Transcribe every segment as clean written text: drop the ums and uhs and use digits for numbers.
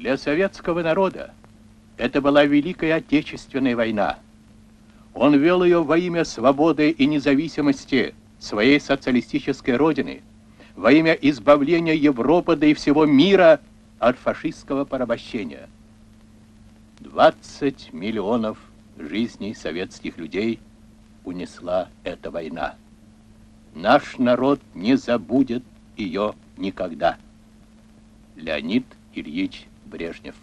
Для советского народа это была Великая Отечественная война. Он вел ее во имя свободы и независимости своей социалистической родины, во имя избавления Европы, да и всего мира от фашистского порабощения. 20 миллионов жизней советских людей унесла эта война. Наш народ не забудет ее никогда. Леонид Ильич Брежнев.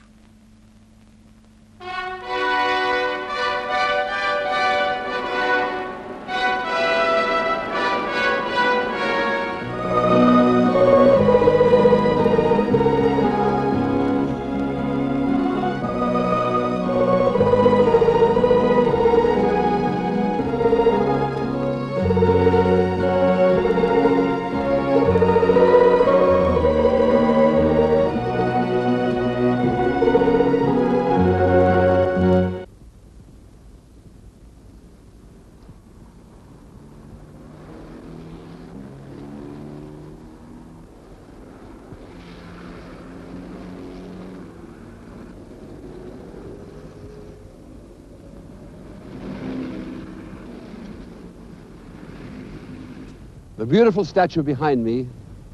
The beautiful statue behind me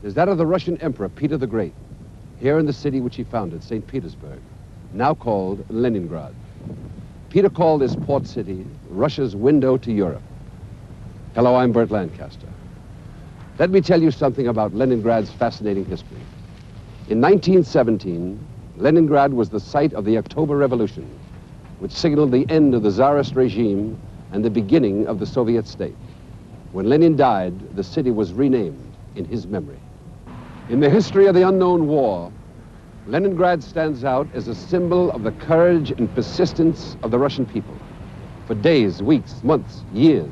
is that of the Russian Emperor Peter the Great, here in the city which he founded, St. Petersburg, now called Leningrad. Peter called this port city Russia's window to Europe. Hello, I'm Burt Lancaster. Let me tell you something about Leningrad's fascinating history. In 1917, Leningrad was the site of the October Revolution, which signaled the end of the Tsarist regime and the beginning of the Soviet state. When Lenin died, the city was renamed in his memory. In the history of the unknown war, Leningrad stands out as a symbol of the courage and persistence of the Russian people. For days, weeks, months, years,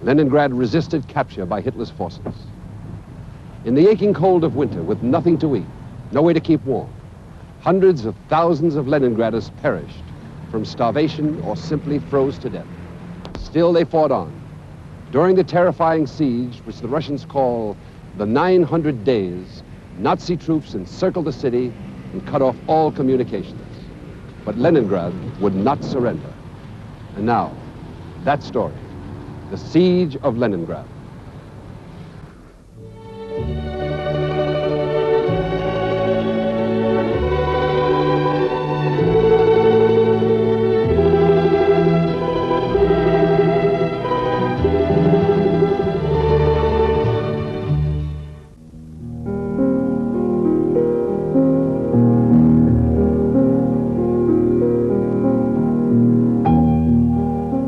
Leningrad resisted capture by Hitler's forces. In the aching cold of winter, with nothing to eat, no way to keep warm, hundreds of thousands of Leningraders perished from starvation or simply froze to death. Still, they fought on. During the terrifying siege, which the Russians call the 900 days, Nazi troops encircled the city and cut off all communications. But Leningrad would not surrender. And now, that story, the Siege of Leningrad.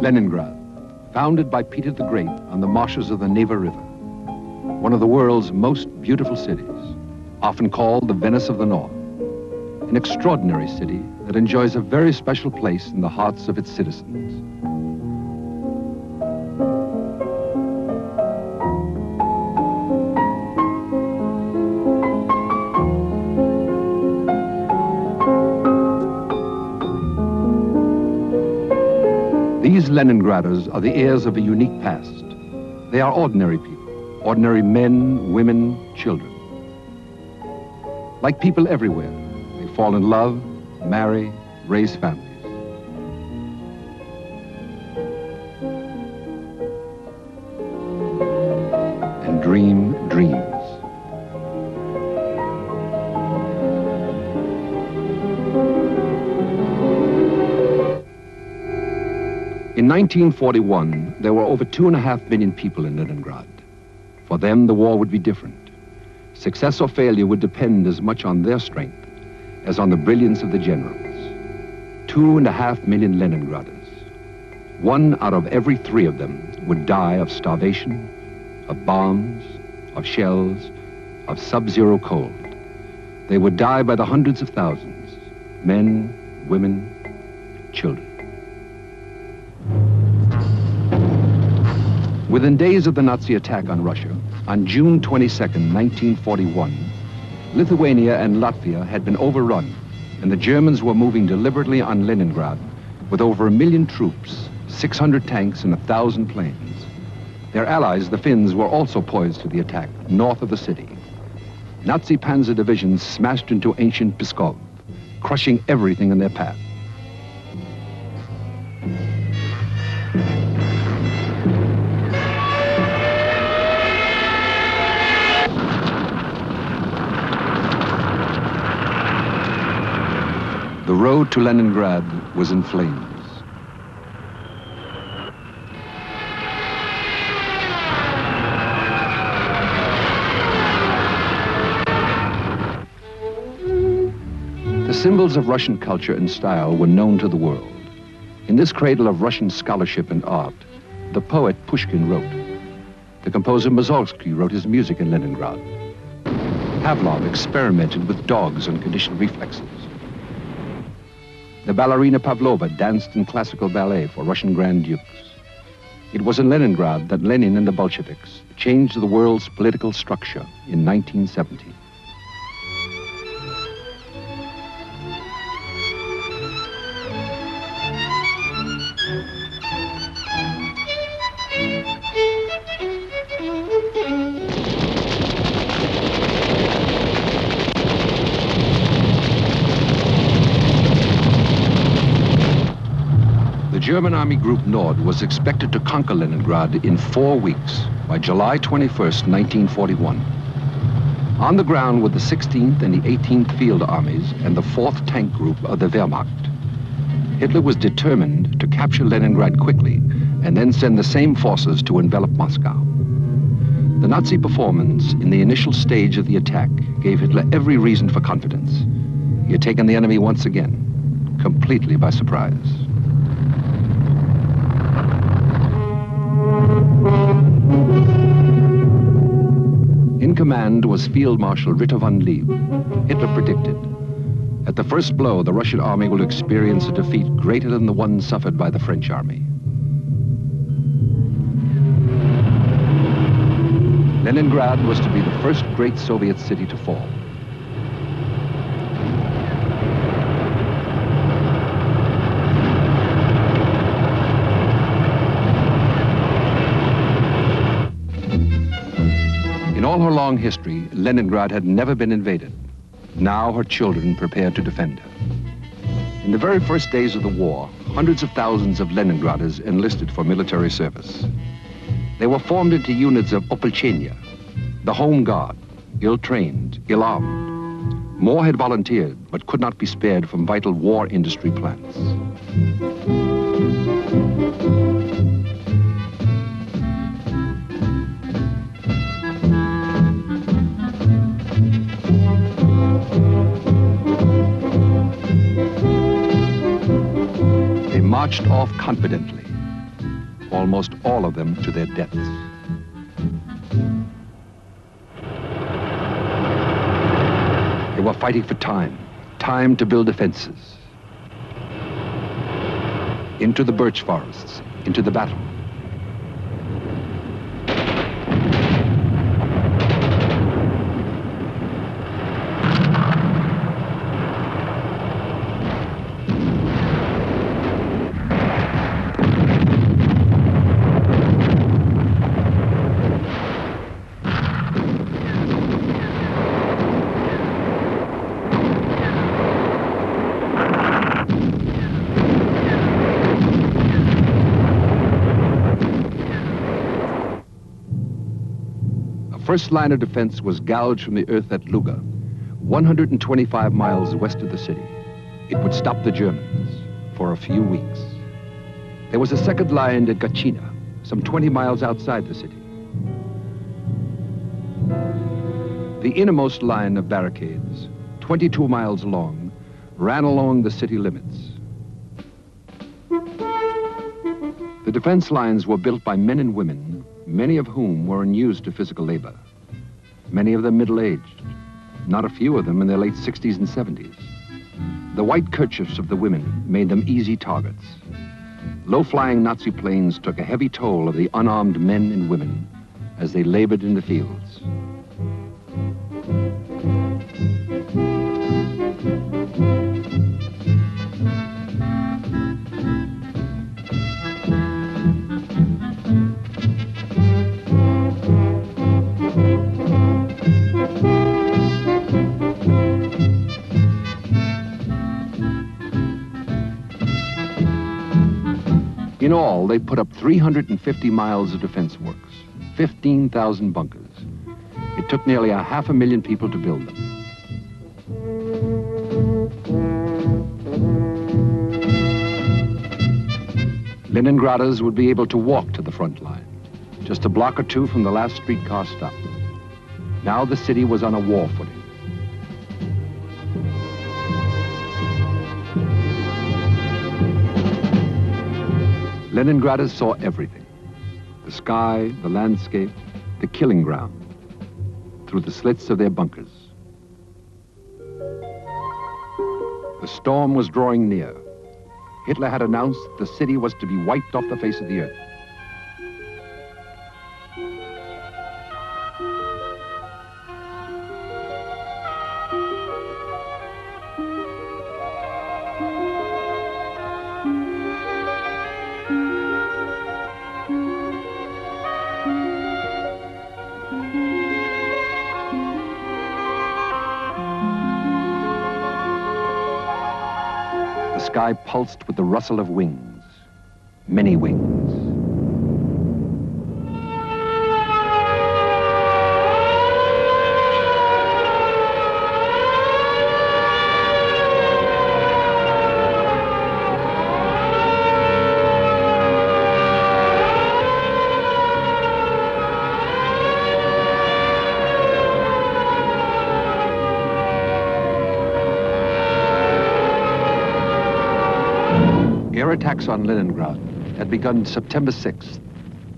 Leningrad, founded by Peter the Great on the marshes of the Neva River, one of the world's most beautiful cities, often called the Venice of the North, an extraordinary city that enjoys a very special place in the hearts of its citizens. These Leningraders are the heirs of a unique past. They are ordinary people, ordinary men, women, children. Like people everywhere, they fall in love, marry, raise families. And dream dreams. In 1941, there were over 2.5 million people in Leningrad. For them, the war would be different. Success or failure would depend as much on their strength as on the brilliance of the generals. 2.5 million Leningraders. 1 out of every 3 of them would die of starvation, of bombs, of shells, of sub-zero cold. They would die by the hundreds of thousands, men, women, children. Within days of the Nazi attack on Russia, on June 22nd, 1941, Lithuania and Latvia had been overrun, and the Germans were moving deliberately on Leningrad with over 1 million troops, 600 tanks, and 1,000 planes. Their allies, the Finns, were also poised for the attack north of the city. Nazi panzer divisions smashed into ancient Pskov, crushing everything in their path. The road to Leningrad was in flames. The symbols of Russian culture and style were known to the world. In this cradle of Russian scholarship and art, the poet Pushkin wrote. The composer Mussorgsky wrote his music in Leningrad. Pavlov experimented with dogs and conditioned reflexes. The ballerina Pavlova danced in classical ballet for Russian Grand Dukes. It was in Leningrad that Lenin and the Bolsheviks changed the world's political structure in 1970. The German Army Group Nord was expected to conquer Leningrad in 4 weeks by July 21st, 1941. On the ground were the 16th and the 18th Field Armies and the 4th Tank Group of the Wehrmacht. Hitler was determined to capture Leningrad quickly and then send the same forces to envelop Moscow. The Nazi performance in the initial stage of the attack gave Hitler every reason for confidence. He had taken the enemy once again, completely by surprise. In command was Field Marshal Ritter von Lieb. Hitler predicted, at the first blow, the Russian army will experience a defeat greater than the one suffered by the French army. Leningrad was to be the first great Soviet city to fall. In all her long history, Leningrad had never been invaded. Now her children prepared to defend her. In the very first days of the war, hundreds of thousands of Leningraders enlisted for military service. They were formed into units of Opolchenia, the Home Guard, ill-trained, ill-armed. More had volunteered, but could not be spared from vital war industry plants. They marched off confidently, almost all of them to their deaths. They were fighting for time to build defenses. Into the birch forests, into the battle. First line of defense was gouged from the earth at Luga, 125 miles west of the city. It would stop the Germans for a few weeks. There was a second line at Gachina, some 20 miles outside the city. The innermost line of barricades, 22 miles long, ran along the city limits. The defense lines were built by men and women, many of whom were unused to physical labor. Many of them middle-aged, not a few of them in their late 60s and 70s. The white kerchiefs of the women made them easy targets. Low-flying Nazi planes took a heavy toll of the unarmed men and women as they labored in the fields. In all, they put up 350 miles of defense works, 15,000 bunkers. It took nearly 500,000 people to build them. Leningraders would be able to walk to the front line, just a block or two from the last streetcar stop. Now the city was on a war footing. Leningraders saw everything: the sky, the landscape, the killing ground, through the slits of their bunkers. The storm was drawing near. Hitler had announced that the city was to be wiped off the face of the earth. The sky pulsed with the rustle of wings, many wings. Air attacks on Leningrad had begun September 6th,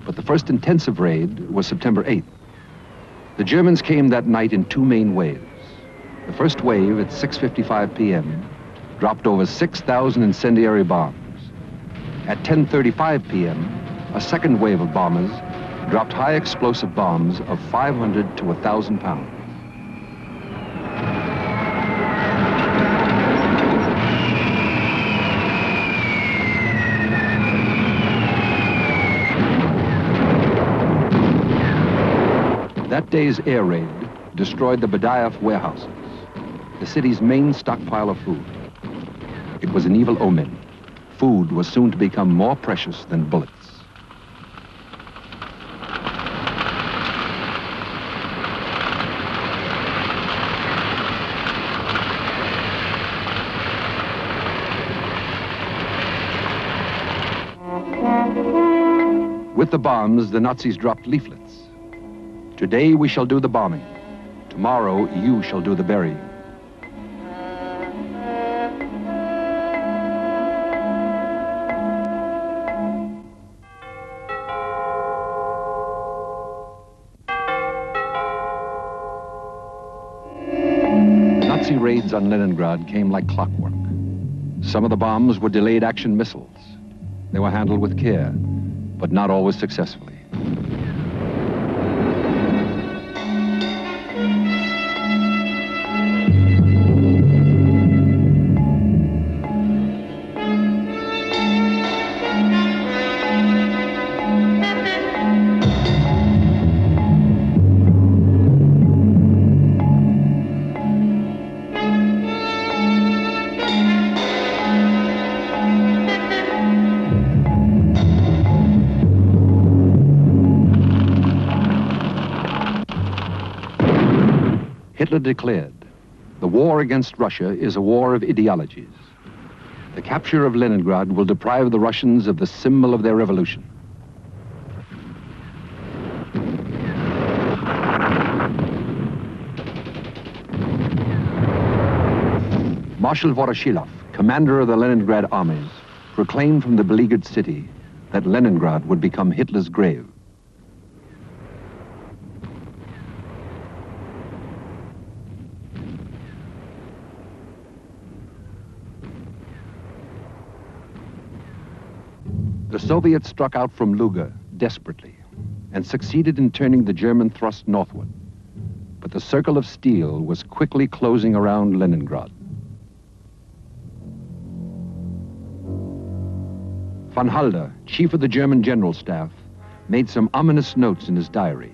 but the first intensive raid was September 8th. The Germans came that night in two main waves. The first wave at 6:55 p.m. dropped over 6,000 incendiary bombs. At 10:35 p.m., a second wave of bombers dropped high explosive bombs of 500 to 1,000 pounds. That day's air raid destroyed the Badaev warehouses, the city's main stockpile of food. It was an evil omen. Food was soon to become more precious than bullets. With the bombs, the Nazis dropped leaflets. Today we shall do the bombing. Tomorrow you shall do the burying. Nazi raids on Leningrad came like clockwork. Some of the bombs were delayed action missiles. They were handled with care, but not always successfully. Hitler declared, the war against Russia is a war of ideologies. The capture of Leningrad will deprive the Russians of the symbol of their revolution. Marshal Voroshilov, commander of the Leningrad armies, proclaimed from the beleaguered city that Leningrad would become Hitler's grave. The Soviets struck out from Luga desperately and succeeded in turning the German thrust northward. But the circle of steel was quickly closing around Leningrad. Von Halder, chief of the German general staff, made some ominous notes in his diary.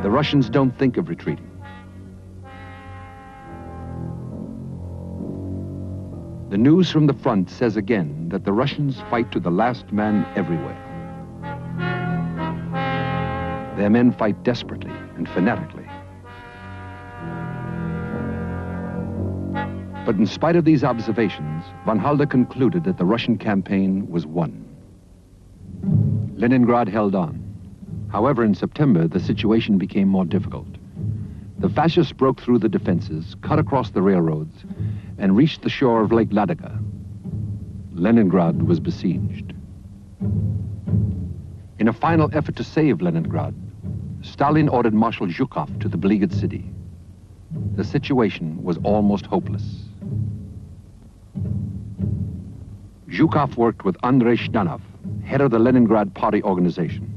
The Russians don't think of retreating. The news from the front says again that the Russians fight to the last man everywhere. Their men fight desperately and fanatically. But in spite of these observations, von Halder concluded that the Russian campaign was won. Leningrad held on. However, in September, the situation became more difficult. The fascists broke through the defenses, cut across the railroads, and reached the shore of Lake Ladoga. Leningrad was besieged. In a final effort to save Leningrad, Stalin ordered Marshal Zhukov to the beleaguered city. The situation was almost hopeless. Zhukov worked with Andrei Zhdanov, head of the Leningrad Party organization.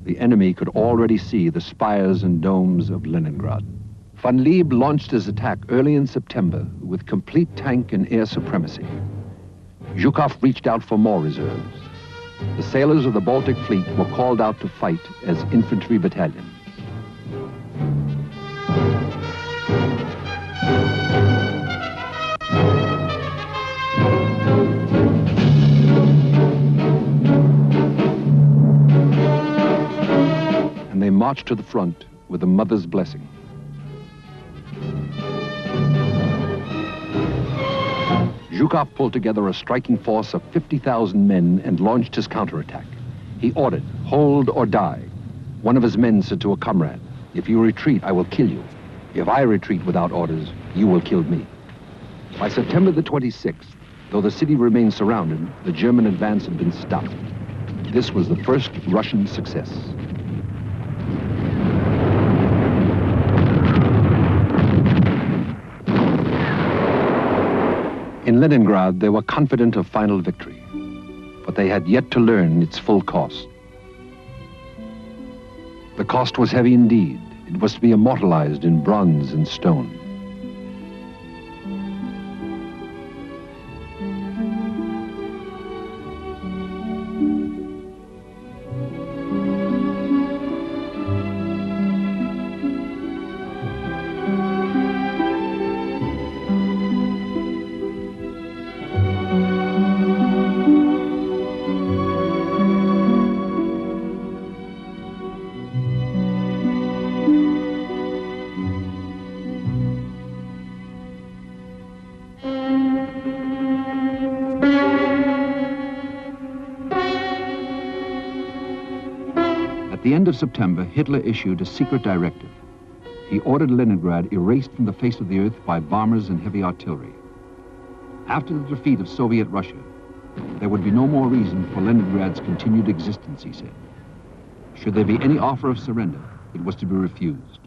The enemy could already see the spires and domes of Leningrad. Von Lieb launched his attack early in September with complete tank and air supremacy. Zhukov reached out for more reserves. The sailors of the Baltic Fleet were called out to fight as infantry battalions. And they marched to the front with a mother's blessing. Zhukov pulled together a striking force of 50,000 men and launched his counterattack. He ordered, "Hold or die." One of his men said to a comrade, "If you retreat, I will kill you. If I retreat without orders, you will kill me." By September the 26th, though the city remained surrounded, the German advance had been stopped. This was the first Russian success. In Leningrad, they were confident of final victory, but they had yet to learn its full cost. The cost was heavy indeed. It was to be immortalized in bronze and stone. At the end of September, Hitler issued a secret directive. He ordered Leningrad erased from the face of the earth by bombers and heavy artillery. After the defeat of Soviet Russia, there would be no more reason for Leningrad's continued existence, he said. Should there be any offer of surrender, it was to be refused.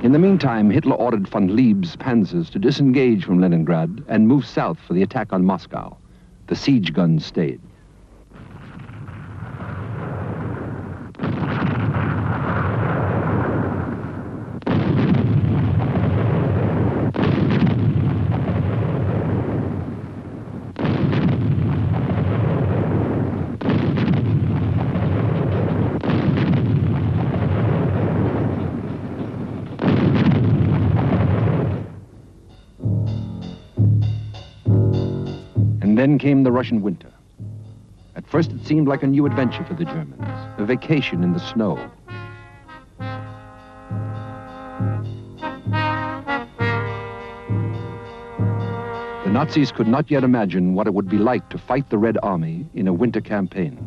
In the meantime, Hitler ordered von Lieb's panzers to disengage from Leningrad and move south for the attack on Moscow. The siege guns stayed. And then came the Russian winter. At first it seemed like a new adventure for the Germans, a vacation in the snow. The Nazis could not yet imagine what it would be like to fight the Red Army in a winter campaign.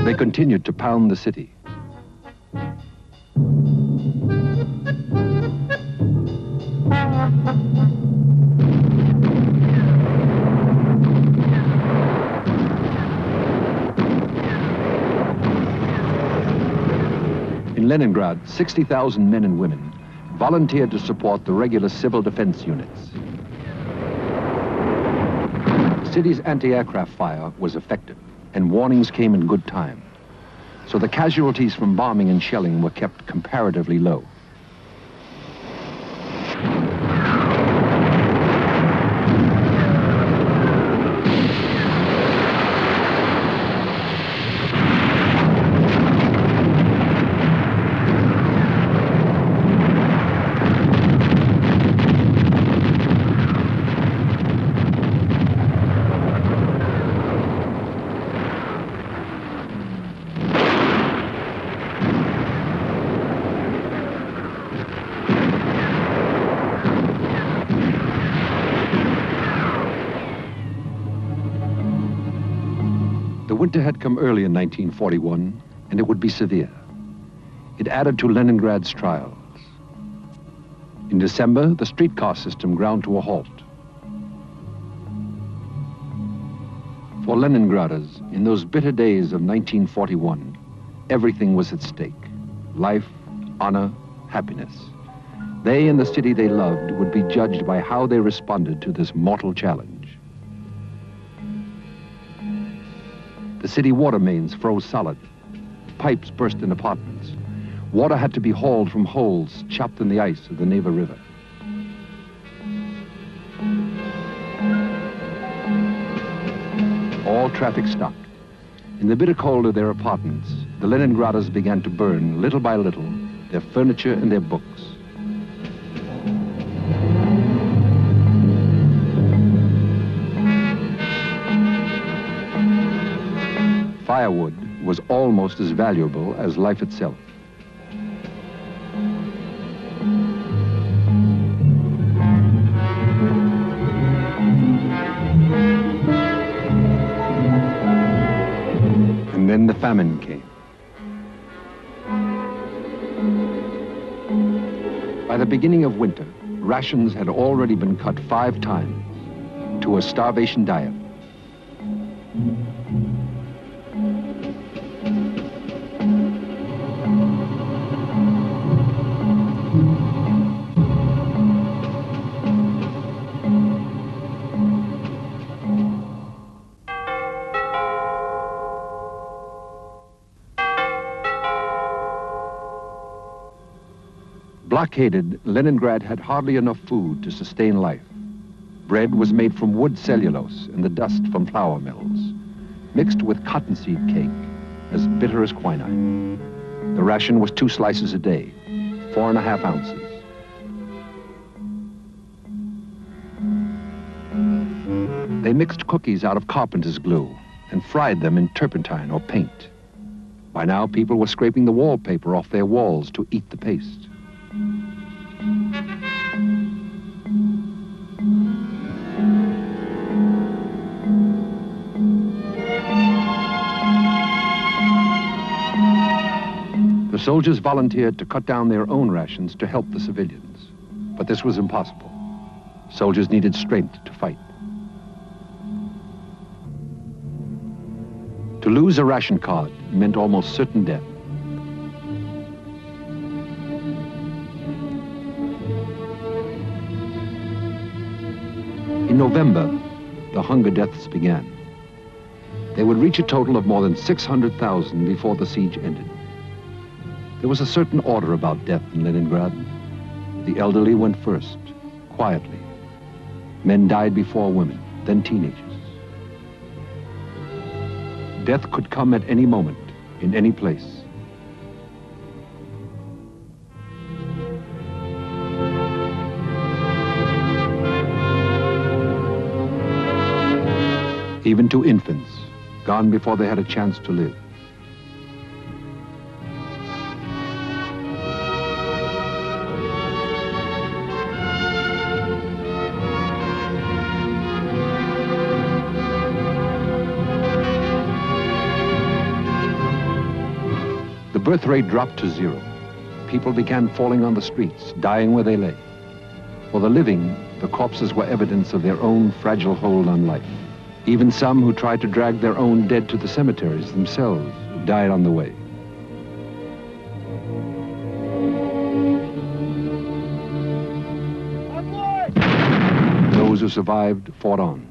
They continued to pound the city. In Leningrad, 60,000 men and women volunteered to support the regular civil defense units. The city's anti-aircraft fire was effective, and warnings came in good time. So the casualties from bombing and shelling were kept comparatively low. The winter had come early in 1941, and it would be severe. It added to Leningrad's trials. In December, the streetcar system ground to a halt. For Leningraders, in those bitter days of 1941, everything was at stake. Life, honor, happiness. They and the city they loved would be judged by how they responded to this mortal challenge. The city water mains froze solid. Pipes burst in apartments. Water had to be hauled from holes chopped in the ice of the Neva River. All traffic stopped. In the bitter cold of their apartments, the Leningraders began to burn, little by little, their furniture and their books. Firewood was almost as valuable as life itself. And then the famine came. By the beginning of winter, rations had already been cut 5 times to a starvation diet. Blockaded, Leningrad had hardly enough food to sustain life. Bread was made from wood cellulose and the dust from flour mills, mixed with cottonseed cake, as bitter as quinine. The ration was 2 slices a day, 4½ ounces. They mixed cookies out of carpenter's glue and fried them in turpentine or paint. By now, people were scraping the wallpaper off their walls to eat the paste. The soldiers volunteered to cut down their own rations to help the civilians. But this was impossible. Soldiers needed strength to fight. To lose a ration card meant almost certain death. In November, the hunger deaths began. They would reach a total of more than 600,000 before the siege ended. There was a certain order about death in Leningrad. The elderly went first, quietly. Men died before women, then teenagers. Death could come at any moment, in any place. Even to infants, gone before they had a chance to live. The birth rate dropped to 0. People began falling on the streets, dying where they lay. For the living, the corpses were evidence of their own fragile hold on life. Even some who tried to drag their own dead to the cemeteries themselves died on the way. who survived fought on.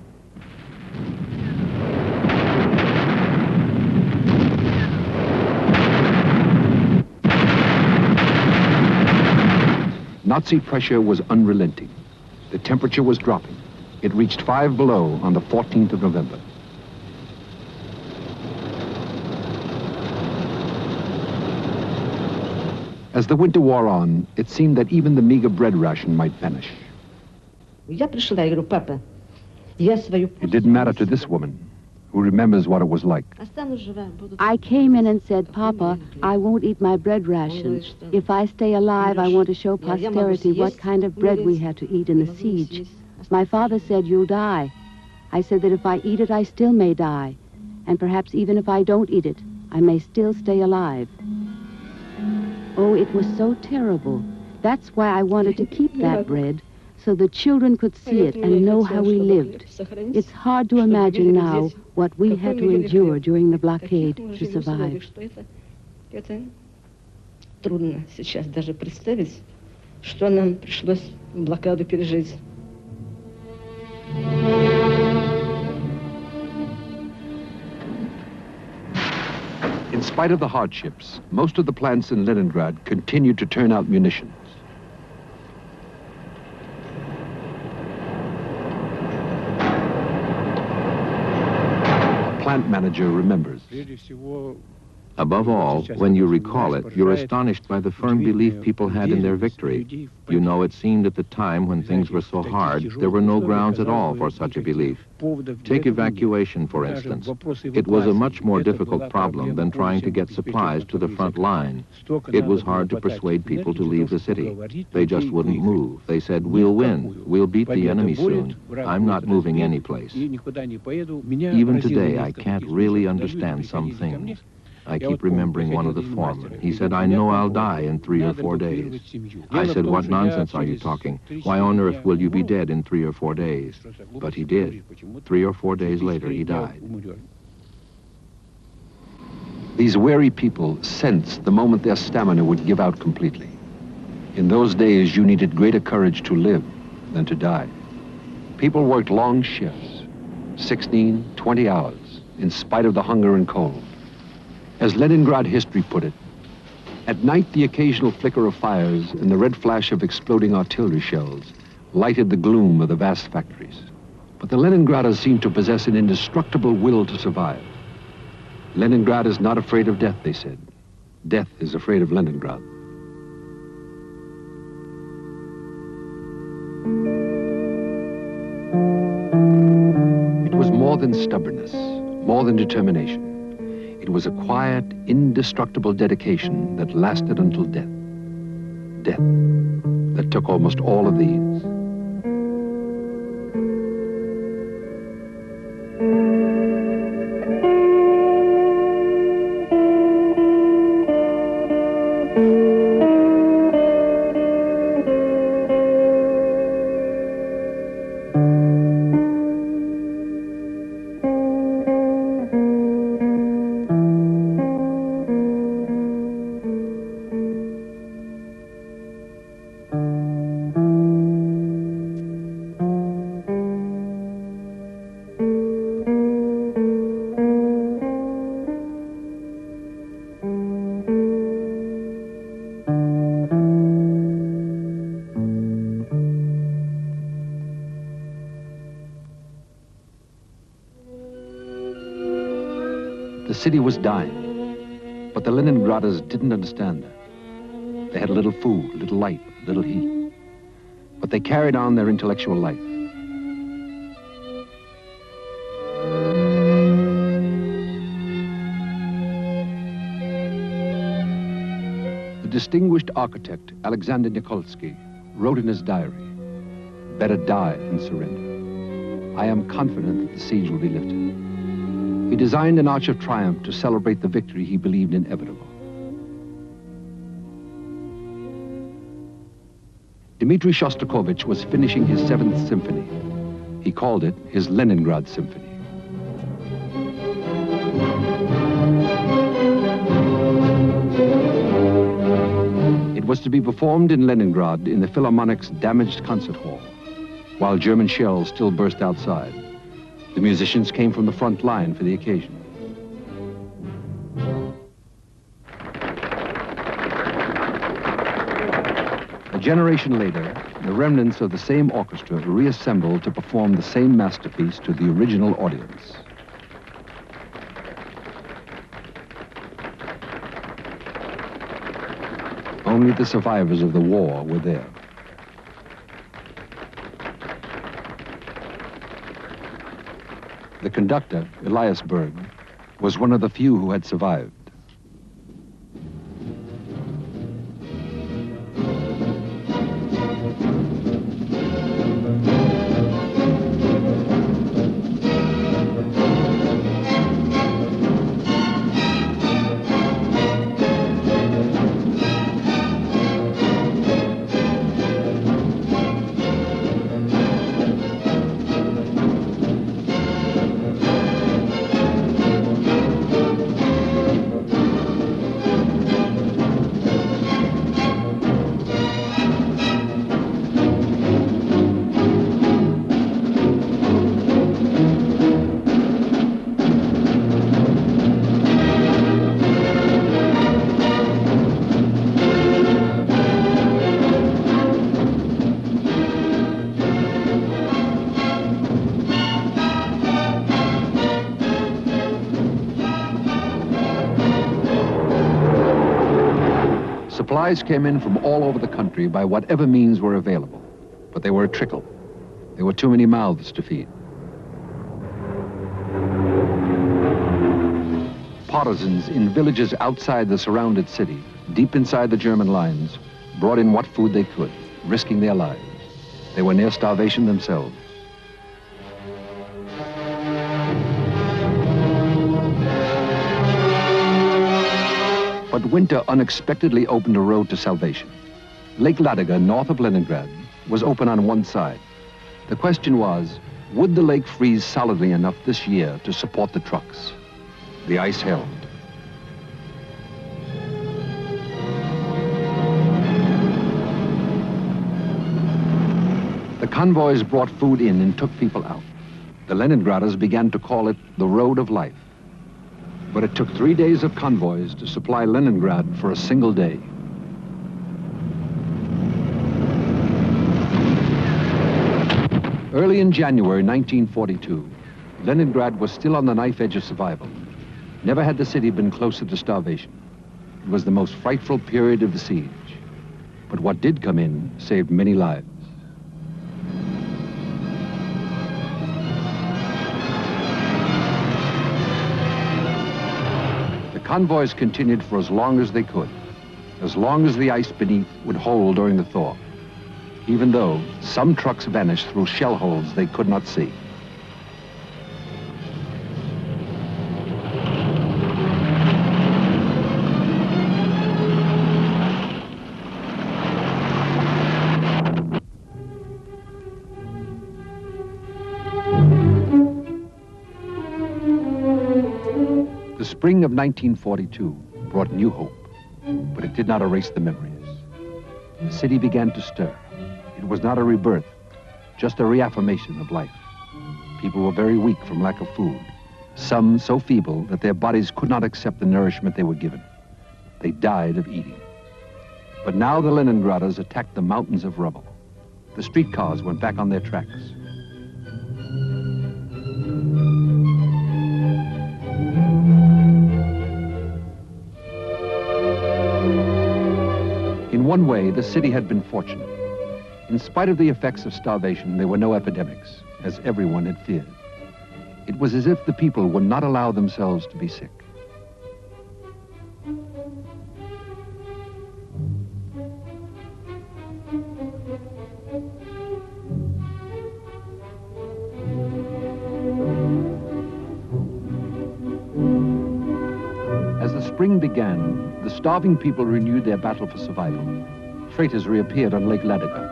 Nazi pressure was unrelenting. The temperature was dropping. It reached 5 below on the 14th of November. As the winter wore on, it seemed that even the meager bread ration might vanish. It didn't matter to this woman, who remembers what it was like. I came in and said, Papa, I won't eat my bread ration. If I stay alive, I want to show posterity what kind of bread we had to eat in the siege. My father said, you'll die. I said that if I eat it, I still may die. And perhaps even if I don't eat it, I may still stay alive. Oh, it was so terrible. That's why I wanted to keep that bread, so the children could see it and know how we lived. It's hard to imagine now what we had to endure during the blockade to survive. Трудно сейчас даже представить, что нам пришлось блокаду пережить. In spite of the hardships, most of the plants in Leningrad continued to turn out munitions. A plant manager remembers. Above all, when you recall it, you're astonished by the firm belief people had in their victory. You know, it seemed at the time when things were so hard, there were no grounds at all for such a belief. Take evacuation, for instance. It was a much more difficult problem than trying to get supplies to the front line. It was hard to persuade people to leave the city. They just wouldn't move. They said, we'll win. We'll beat the enemy soon. I'm not moving any place. Even today, I can't really understand some things. I keep remembering one of the foremen. He said, I know I'll die in 3 or 4 days. I said, what nonsense are you talking? Why on earth will you be dead in 3 or 4 days? But he did. 3 or 4 days later, he died. These wary people sensed the moment their stamina would give out completely. In those days, you needed greater courage to live than to die. People worked long shifts, 16, 20 hours, in spite of the hunger and cold. As Leningrad history put it, at night the occasional flicker of fires and the red flash of exploding artillery shells lighted the gloom of the vast factories. But the Leningraders seemed to possess an indestructible will to survive. Leningrad is not afraid of death, they said. Death is afraid of Leningrad. It was more than stubbornness, more than determination. It was a quiet, indestructible dedication that lasted until death. Death that took almost all of these. The city was dying, but the Leningraders didn't understand that. They had little food, little light, little heat, but they carried on their intellectual life. The distinguished architect, Alexander Nikolsky, wrote in his diary, "Better die than surrender. I am confident that the siege will be lifted." He designed an arch of triumph to celebrate the victory he believed inevitable. Dmitri Shostakovich was finishing his 7th symphony. He called it his Leningrad Symphony. It was to be performed in Leningrad in the Philharmonic's damaged concert hall. while German shells still burst outside. The musicians came from the front line for the occasion. A generation later, the remnants of the same orchestra reassembled to perform the same masterpiece to the original audience. Only the survivors of the war were there. The conductor, Elias Berg, was one of the few who had survived. Supplies came in from all over the country by whatever means were available, but they were a trickle. There were too many mouths to feed. Partisans in villages outside the surrounded city, deep inside the German lines, brought in what food they could, risking their lives. They were near starvation themselves. But winter unexpectedly opened a road to salvation. Lake Ladoga, north of Leningrad, was open on one side. The question was, would the lake freeze solidly enough this year to support the trucks? The ice held. The convoys brought food in and took people out. The Leningraders began to call it the Road of Life. But it took 3 days of convoys to supply Leningrad for a single day. Early in January 1942, Leningrad was still on the knife edge of survival. Never had the city been closer to starvation. It was the most frightful period of the siege. But what did come in saved many lives. Convoys continued for as long as they could, as long as the ice beneath would hold during the thaw, even though some trucks vanished through shell holes they could not see. The spring of 1942 brought new hope, but it did not erase the memories. The city began to stir. It was not a rebirth, just a reaffirmation of life. People were very weak from lack of food, some so feeble that their bodies could not accept the nourishment they were given. They died of eating. But now the Leningraders attacked the mountains of rubble. The streetcars went back on their tracks. In one way, the city had been fortunate. In spite of the effects of starvation, there were no epidemics, as everyone had feared. It was as if the people would not allow themselves to be sick. As the spring began, the starving people renewed their battle for survival. Freighters reappeared on Lake Ladoga.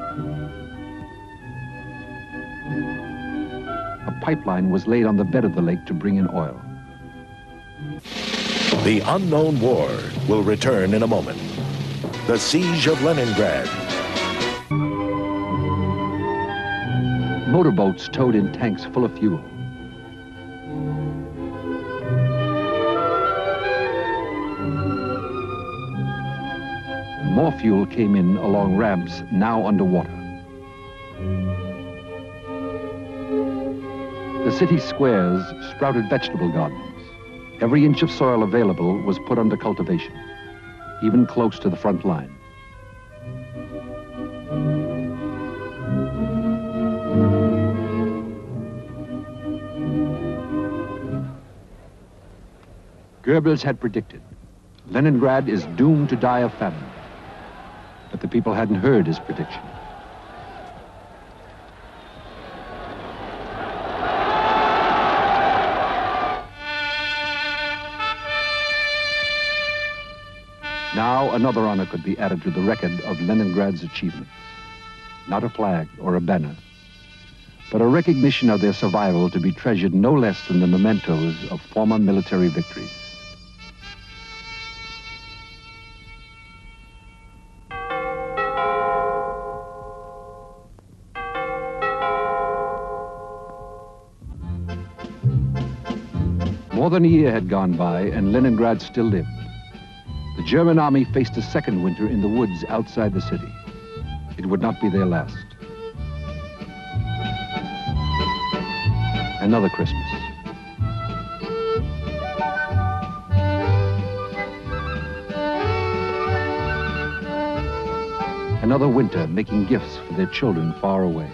A pipeline was laid on the bed of the lake to bring in oil. The unknown war will return in a moment. The Siege of Leningrad. Motorboats towed in tanks full of fuel. More fuel came in along ramps now underwater. The city squares sprouted vegetable gardens. Every inch of soil available was put under cultivation, even close to the front line. Goebbels had predicted, Leningrad is doomed to die of famine. But the people hadn't heard his prediction. Now another honor could be added to the record of Leningrad's achievements. Not a flag or a banner, but a recognition of their survival to be treasured no less than the mementos of former military victories. More than a year had gone by, and Leningrad still lived. The German army faced a second winter in the woods outside the city. It would not be their last. Another Christmas. Another winter making gifts for their children far away.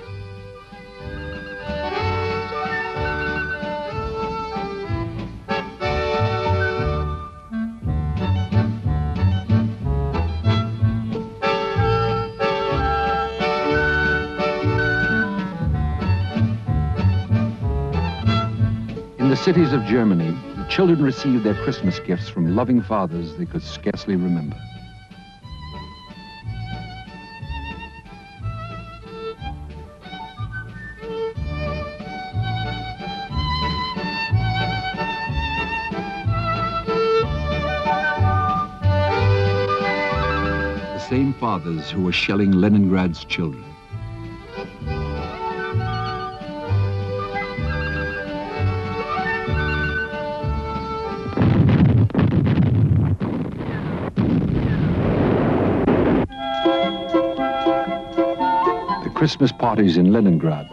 In the cities of Germany, the children received their Christmas gifts from loving fathers they could scarcely remember. The same fathers who were shelling Leningrad's children. Christmas parties in Leningrad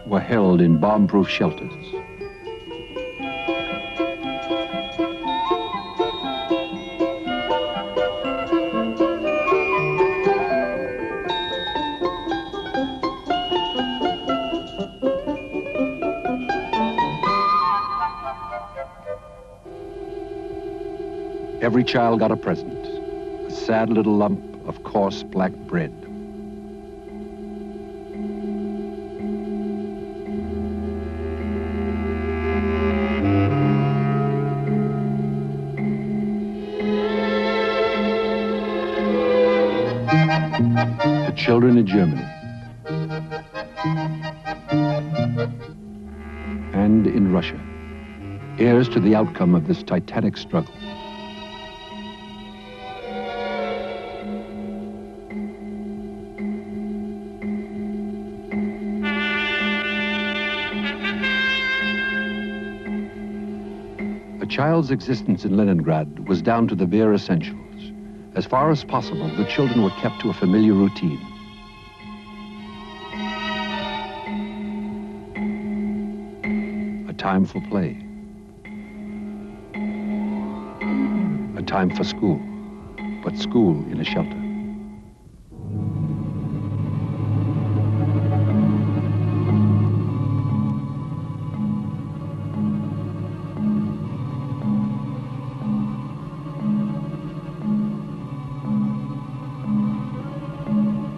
were held in bomb-proof shelters. Every child got a present, a sad little lump of coarse black bread. The children in Germany and in Russia, heirs to the outcome of this titanic struggle. A child's existence in Leningrad was down to the bare essentials. As far as possible, the children were kept to a familiar routine. A time for play. A time for school, but school in a shelter.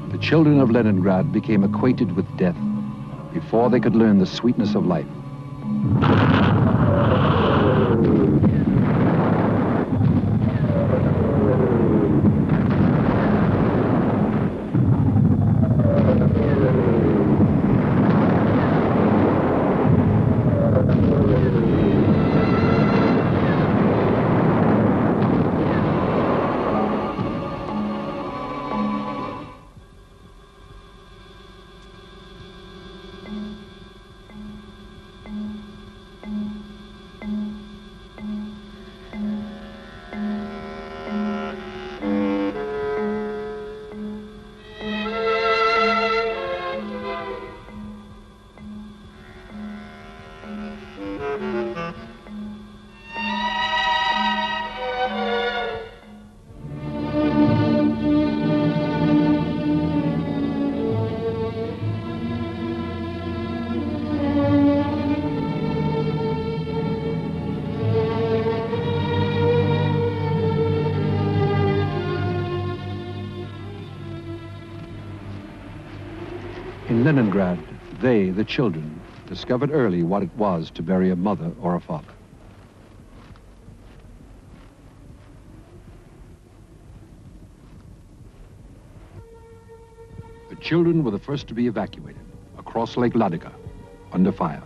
The children of Leningrad became acquainted with death before they could learn the sweetness of life. In Leningrad, they, the children, discovered early what it was to bury a mother or a father. The children were the first to be evacuated across Lake Ladoga, under fire.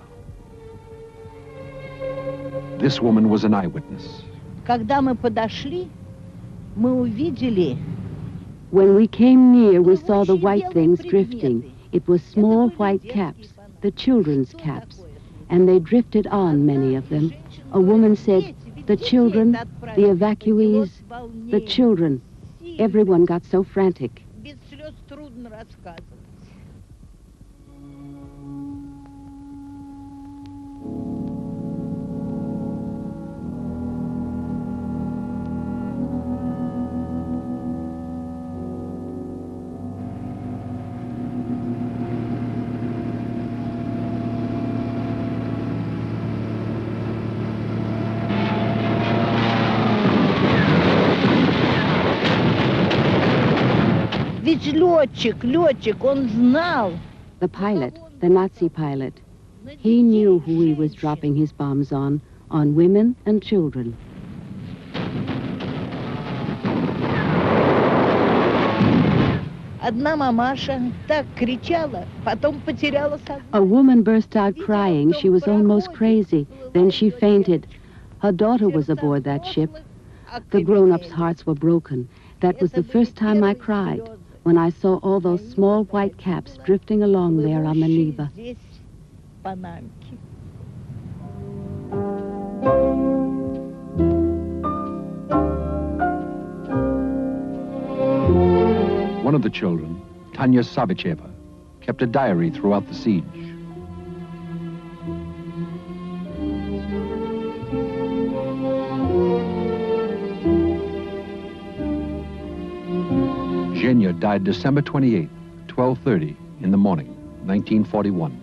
This woman was an eyewitness. Когда мы подошли, мы увидели. When we came near, we saw the white things drifting. It was small white caps, the children's caps, and they drifted on, many of them. A woman said, "The children, the evacuees, the children." Everyone got so frantic. Без слез трудно рассказывать. Ведь летчик, он знал. The pilot, the Nazi pilot, he knew who he was dropping his bombs on women and children. Одна мамаша так кричала, потом потеряла сознание. A woman burst out crying. She was almost crazy. Then she fainted. Her daughter was aboard that ship. The grown-ups' hearts were broken. That was the first time I cried, when I saw all those small white caps drifting along there on the Neva. One of the children, Tanya Savicheva, kept a diary throughout the siege. Zhenya died December 28, 12:30 in the morning, 1941.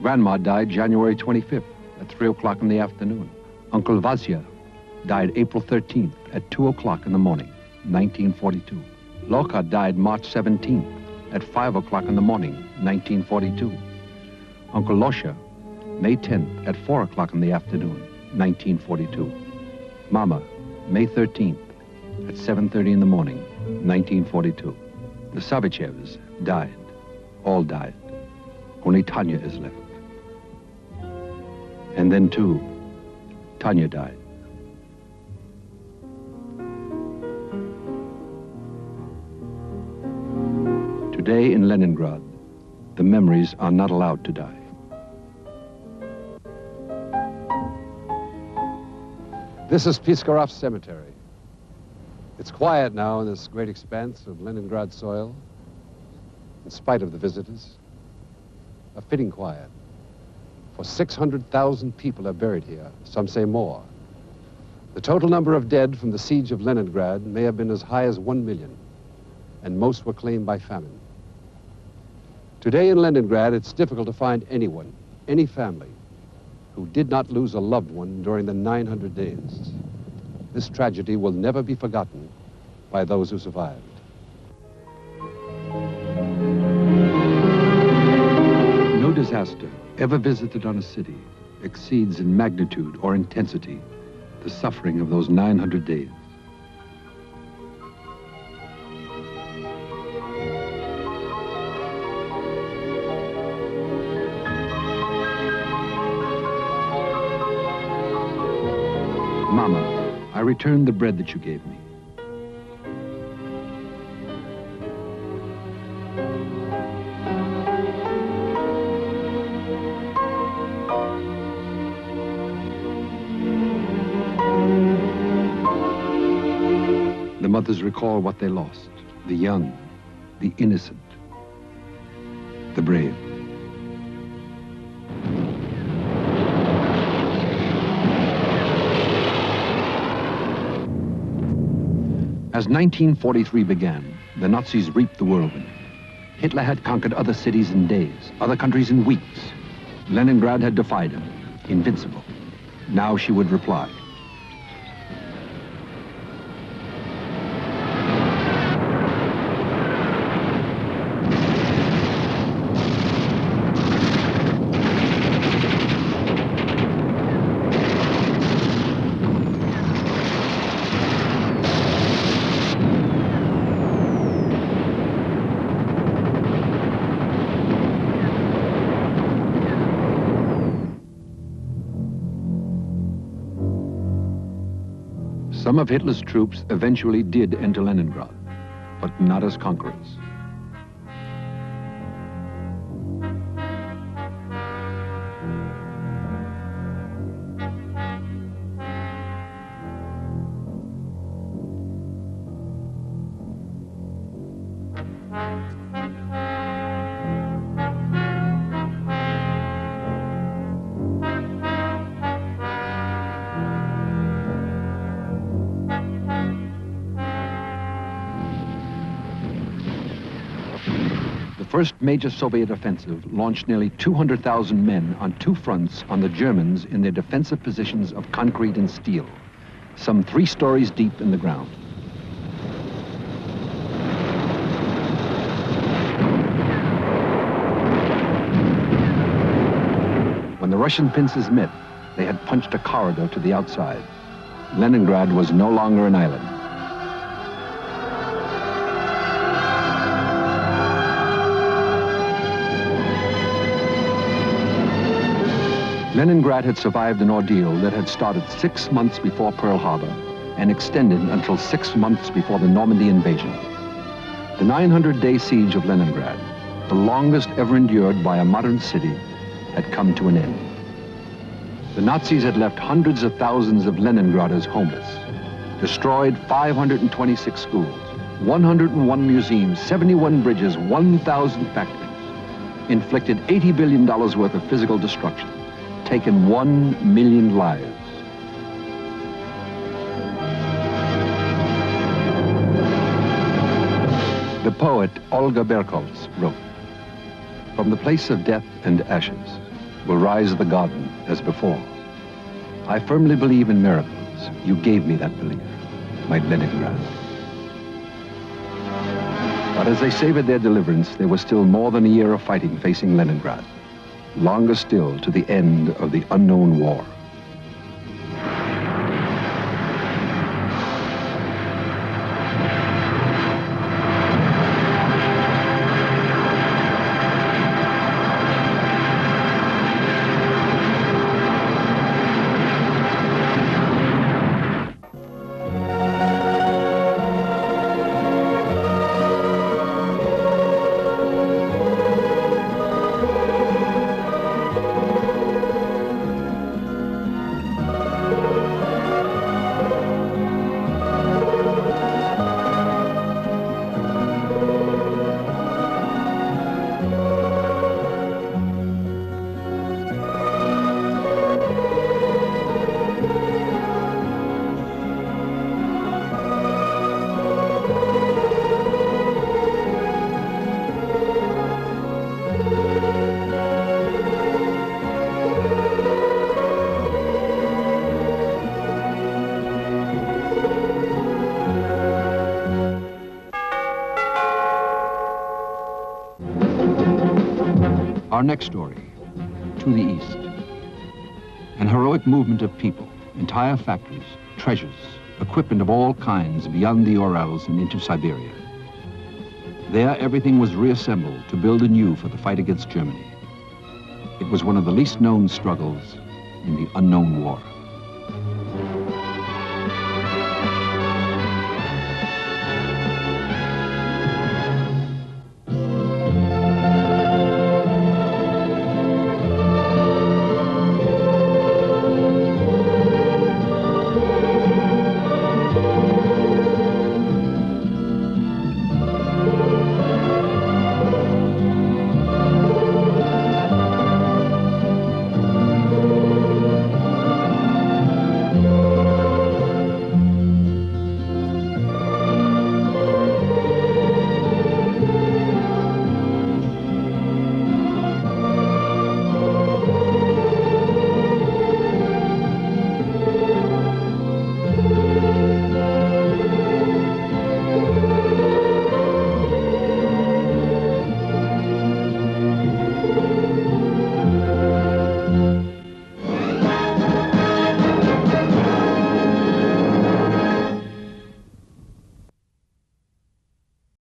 Grandma died January 25th at 3 o'clock in the afternoon. Uncle Vasya died April 13th at 2 o'clock in the morning, 1942. Loka died March 17th at 5 o'clock in the morning, 1942. Uncle Losha, May 10th at 4 o'clock in the afternoon, 1942. Mama, May 13th at 7:30 in the morning, 1942. The Savichevs died. All died. Only Tanya is left. And then, too, Tanya died. Today in Leningrad, the memories are not allowed to die. This is Piskarov Cemetery. It's quiet now in this great expanse of Leningrad soil, in spite of the visitors. A fitting quiet, for 600,000 people are buried here, some say more. The total number of dead from the Siege of Leningrad may have been as high as 1 million, and most were claimed by famine. Today in Leningrad, it's difficult to find anyone, any family, who did not lose a loved one during the 900 days. This tragedy will never be forgotten by those who survived. No disaster ever visited on a city exceeds in magnitude or intensity the suffering of those 900 days. Mama, I returned the bread that you gave me. The mothers recall what they lost, the young, the innocent, the brave. As 1943 began, the Nazis reaped the whirlwind. Hitler had conquered other cities in days, other countries in weeks. Leningrad had defied him, invincible. Now she would reply. Some of Hitler's troops eventually did enter Leningrad, but not as conquerors. The first major Soviet offensive launched nearly 200,000 men on two fronts on the Germans in their defensive positions of concrete and steel, some 3 stories deep in the ground. When the Russian pincers met, they had punched a corridor to the outside. Leningrad was no longer an island. Leningrad had survived an ordeal that had started 6 months before Pearl Harbor and extended until 6 months before the Normandy invasion. The 900-day siege of Leningrad, the longest ever endured by a modern city, had come to an end. The Nazis had left hundreds of thousands of Leningraders homeless, destroyed 526 schools, 101 museums, 71 bridges, 1,000 factories, inflicted $80 billion worth of physical destruction, taken 1 million lives. The poet Olga Berkovts wrote, "From the place of death and ashes will rise the garden as before. I firmly believe in miracles. You gave me that belief, my Leningrad." But as they savored their deliverance, there was still more than a year of fighting facing Leningrad. Longer still to the end of the unknown war. Our next story, to the east. An heroic movement of people, entire factories, treasures, equipment of all kinds beyond the Urals and into Siberia. There, everything was reassembled to build anew for the fight against Germany. It was one of the least known struggles in the unknown war.